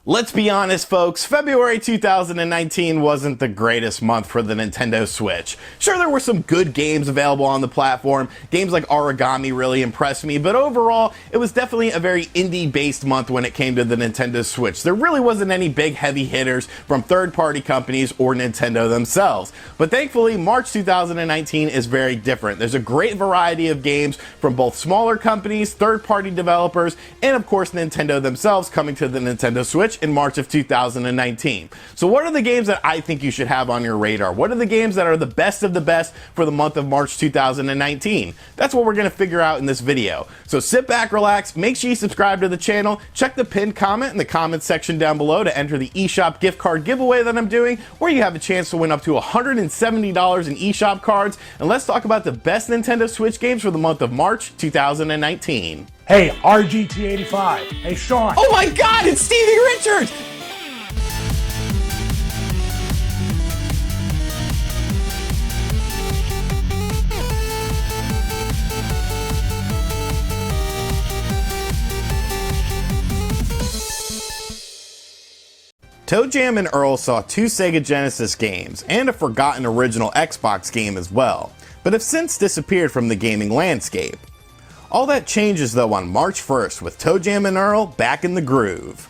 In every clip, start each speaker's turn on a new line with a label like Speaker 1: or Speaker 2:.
Speaker 1: Let's be honest, folks, February 2019 wasn't the greatest month for the Nintendo Switch. Sure, there were some good games available on the platform. Games like Origami really impressed me, but overall, it was definitely a very indie-based month when it came to the Nintendo Switch. There really wasn't any big heavy hitters from third-party companies or Nintendo themselves. But thankfully, March 2019 is very different. There's a great variety of games from both smaller companies, third-party developers, and of course Nintendo themselves coming to the Nintendo Switch in March of 2019. So what are the games that I think you should have on your radar? What are the games that are the best of the best for the month of March 2019? That's what we're going to figure out in this video. So sit back, relax, make sure you subscribe to the channel, check the pinned comment in the comments section down below to enter the eShop gift card giveaway that I'm doing, where you have a chance to win up to $170 in eShop cards, and let's talk about the best Nintendo Switch games for the month of March 2019.
Speaker 2: Hey, RGT 85. Hey, Sean.
Speaker 1: Oh my God, it's Stevie Richards! ToeJam and Earl saw two Sega Genesis games, and a forgotten original Xbox game as well, but have since disappeared from the gaming landscape. All that changes though on March 1st with ToeJam and Earl back in the groove.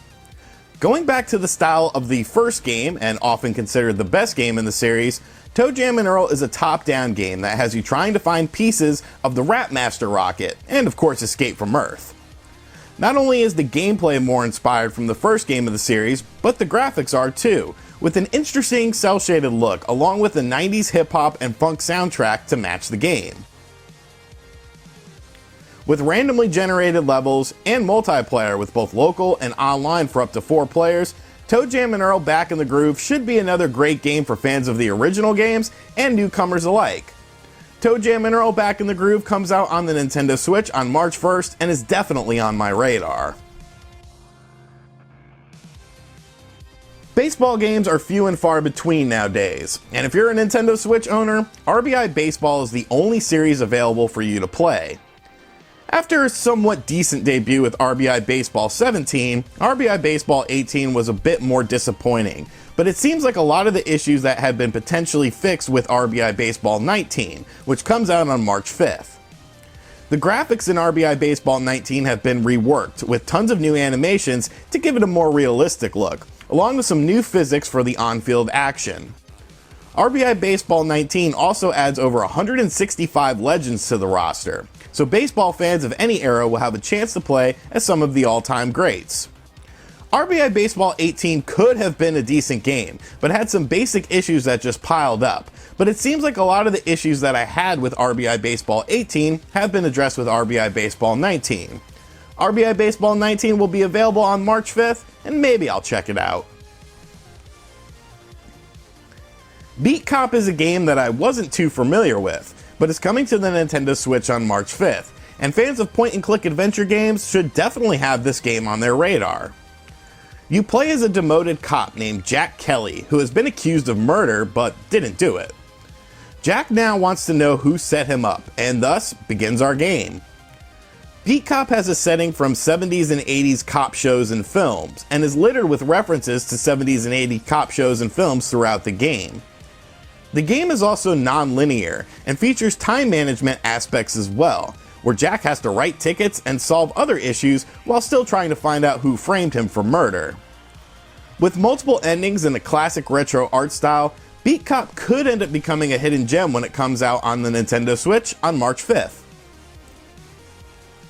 Speaker 1: Going back to the style of the first game, and often considered the best game in the series, ToeJam and Earl is a top-down game that has you trying to find pieces of the Rapmaster rocket, and of course escape from Earth. Not only is the gameplay more inspired from the first game of the series, but the graphics are too, with an interesting cel-shaded look along with the 90s hip-hop and funk soundtrack to match the game. With randomly generated levels and multiplayer with both local and online for up to 4 players, ToeJam and Earl Back in the Groove should be another great game for fans of the original games and newcomers alike. ToeJam and Earl Back in the Groove comes out on the Nintendo Switch on March 1st and is definitely on my radar. Baseball games are few and far between nowadays, and if you're a Nintendo Switch owner, RBI Baseball is the only series available for you to play. After a somewhat decent debut with RBI Baseball 17, RBI Baseball 18 was a bit more disappointing, but it seems like a lot of the issues that had been potentially fixed with RBI Baseball 19, which comes out on March 5th. The graphics in RBI Baseball 19 have been reworked, with tons of new animations to give it a more realistic look, along with some new physics for the on-field action. RBI Baseball 19 also adds over 165 legends to the roster, so baseball fans of any era will have a chance to play as some of the all-time greats. RBI Baseball 18 could have been a decent game, but had some basic issues that just piled up, but it seems like a lot of the issues that I had with RBI Baseball 18 have been addressed with RBI Baseball 19. RBI Baseball 19 will be available on March 5th, and maybe I'll check it out. Beat Cop is a game that I wasn't too familiar with, but is coming to the Nintendo Switch on March 5th, and fans of point-and-click adventure games should definitely have this game on their radar. You play as a demoted cop named Jack Kelly, who has been accused of murder but didn't do it. Jack now wants to know who set him up, and thus begins our game. Beat Cop has a setting from 70s and 80s cop shows and films, and is littered with references to 70s and 80s cop shows and films throughout the game. The game is also non-linear, and features time management aspects as well, where Jack has to write tickets and solve other issues while still trying to find out who framed him for murder. With multiple endings and a classic retro art style, Beat Cop could end up becoming a hidden gem when it comes out on the Nintendo Switch on March 5th.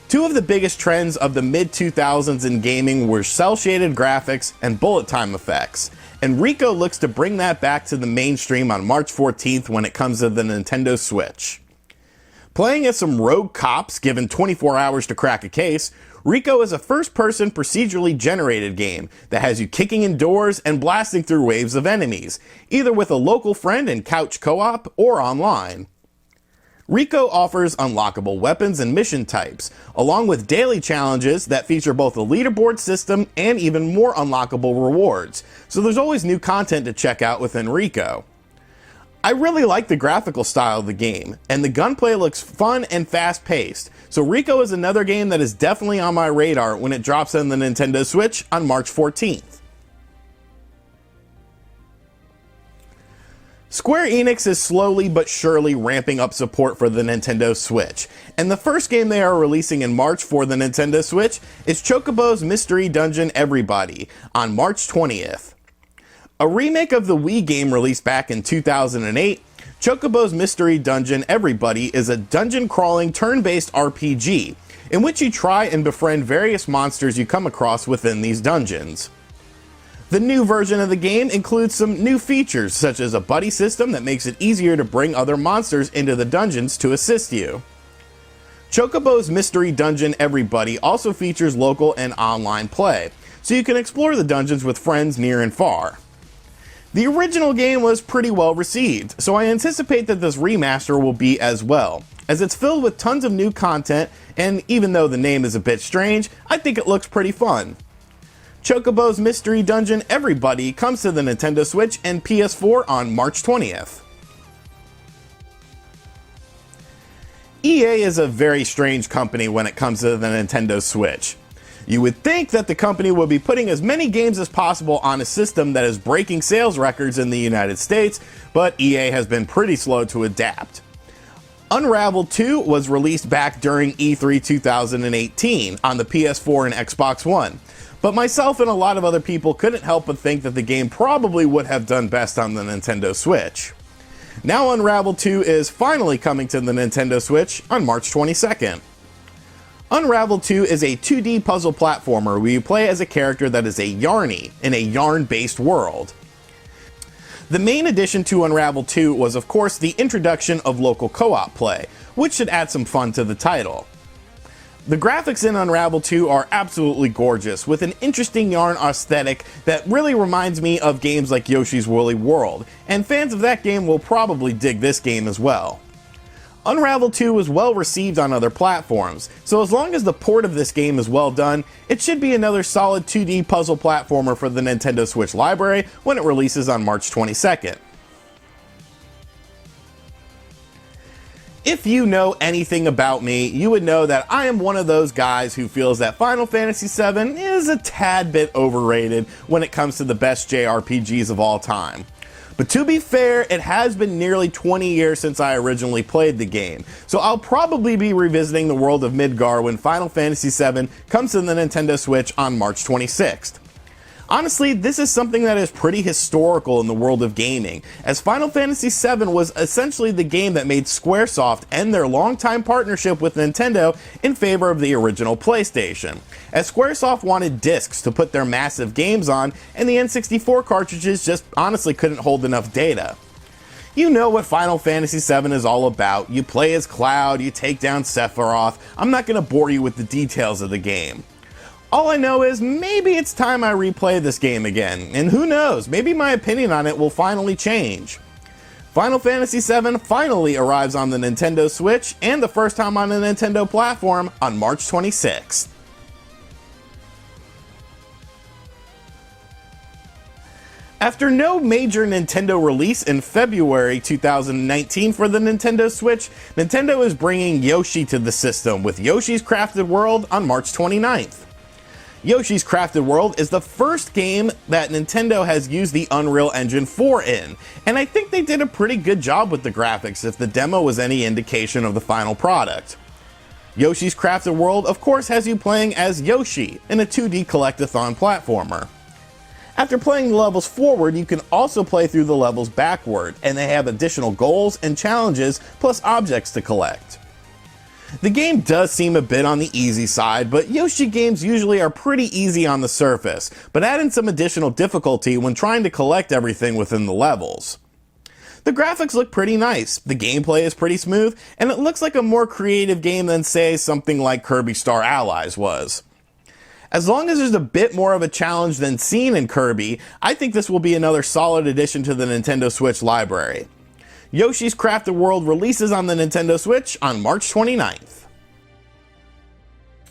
Speaker 1: Two of the biggest trends of the mid-2000s in gaming were cel-shaded graphics and bullet time effects, and Rico looks to bring that back to the mainstream on March 14th when it comes to the Nintendo Switch. Playing as some rogue cops given 24 hours to crack a case, Rico is a first-person procedurally generated game that has you kicking in doors and blasting through waves of enemies, either with a local friend in couch co-op or online. Rico offers unlockable weapons and mission types, along with daily challenges that feature both a leaderboard system and even more unlockable rewards, so there's always new content to check out within Rico. I really like the graphical style of the game, and the gunplay looks fun and fast-paced, so Rico is another game that is definitely on my radar when it drops on the Nintendo Switch on March 14th. Square Enix is slowly but surely ramping up support for the Nintendo Switch, and the first game they are releasing in March for the Nintendo Switch is Chocobos Mystery Dungeon Everybody on March 20th. A remake of the Wii game released back in 2008, Chocobos Mystery Dungeon Everybody is a dungeon-crawling turn-based RPG in which you try and befriend various monsters you come across within these dungeons. The new version of the game includes some new features, such as a buddy system that makes it easier to bring other monsters into the dungeons to assist you. Chocobos Mystery Dungeon Everybody also features local and online play, so you can explore the dungeons with friends near and far. The original game was pretty well received, so I anticipate that this remaster will be as well, as it's filled with tons of new content, and even though the name is a bit strange, I think it looks pretty fun. Chocobos Mystery Dungeon Everybody comes to the Nintendo Switch and PS4 on March 20th. EA is a very strange company when it comes to the Nintendo Switch. You would think that the company would be putting as many games as possible on a system that is breaking sales records in the United States, but EA has been pretty slow to adapt. Unravel 2 was released back during E3 2018 on the PS4 and Xbox One, but myself and a lot of other people couldn't help but think that the game probably would have done best on the Nintendo Switch. Now Unravel 2 is finally coming to the Nintendo Switch on March 22nd. Unravel 2 is a 2D puzzle platformer where you play as a character that is a Yarny in a yarn-based world. The main addition to Unravel 2 was of course the introduction of local co-op play, which should add some fun to the title. The graphics in Unravel 2 are absolutely gorgeous, with an interesting yarn aesthetic that really reminds me of games like Yoshi's Woolly World, and fans of that game will probably dig this game as well. Unravel 2 was well received on other platforms, so as long as the port of this game is well done, it should be another solid 2D puzzle platformer for the Nintendo Switch library when it releases on March 22nd. If you know anything about me, you would know that I am one of those guys who feels that Final Fantasy VII is a tad bit overrated when it comes to the best JRPGs of all time. But to be fair, it has been nearly 20 years since I originally played the game, so I'll probably be revisiting the world of Midgar when Final Fantasy VII comes to the Nintendo Switch on March 26th. Honestly, this is something that is pretty historical in the world of gaming, as Final Fantasy VII was essentially the game that made Squaresoft end their longtime partnership with Nintendo in favor of the original PlayStation, as Squaresoft wanted discs to put their massive games on, and the N64 cartridges just honestly couldn't hold enough data. You know what Final Fantasy VII is all about. You play as Cloud, you take down Sephiroth. I'm not going to bore you with the details of the game. All I know is maybe it's time I replay this game again, and who knows, maybe my opinion on it will finally change. Final Fantasy VII finally arrives on the Nintendo Switch, and the first time on a Nintendo platform on March 26th. After no major Nintendo release in February 2019 for the Nintendo Switch, Nintendo is bringing Yoshi to the system with Yoshi's Crafted World on March 29th. Yoshi's Crafted World is the first game that Nintendo has used the Unreal Engine 4 in, and I think they did a pretty good job with the graphics if the demo was any indication of the final product. Yoshi's Crafted World of course has you playing as Yoshi in a 2D collectathon platformer. After playing the levels forward, you can also play through the levels backward, and they have additional goals and challenges plus objects to collect. The game does seem a bit on the easy side, but Yoshi games usually are pretty easy on the surface, but add in some additional difficulty when trying to collect everything within the levels. The graphics look pretty nice, the gameplay is pretty smooth, and it looks like a more creative game than say something like Kirby Star Allies was. As long as there's a bit more of a challenge than seen in Kirby, I think this will be another solid addition to the Nintendo Switch library. Yoshi's Crafted World releases on the Nintendo Switch on March 29th.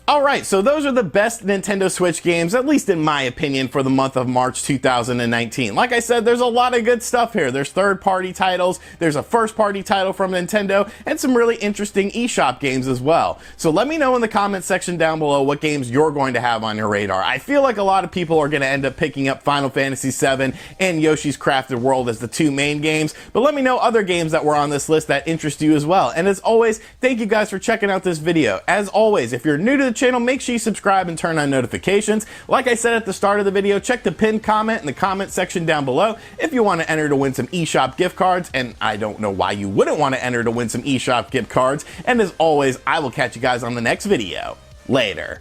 Speaker 1: Alright, so those are the best Nintendo Switch games, at least in my opinion, for the month of March 2019. Like I said, there's a lot of good stuff here. There's third-party titles, there's a first-party title from Nintendo, and some really interesting eShop games as well. So let me know in the comment section down below what games you're going to have on your radar. I feel like a lot of people are going to end up picking up Final Fantasy VII and Yoshi's Crafted World as the two main games, but let me know other games that were on this list that interest you as well. And as always, thank you guys for checking out this video. As always, if you're new to the channel, make sure you subscribe and turn on notifications. Like I said at the start of the video, check the pinned comment in the comment section down below if you want to enter to win some eShop gift cards, and I don't know why you wouldn't want to enter to win some eShop gift cards. And as always, I will catch you guys on the next video. Later.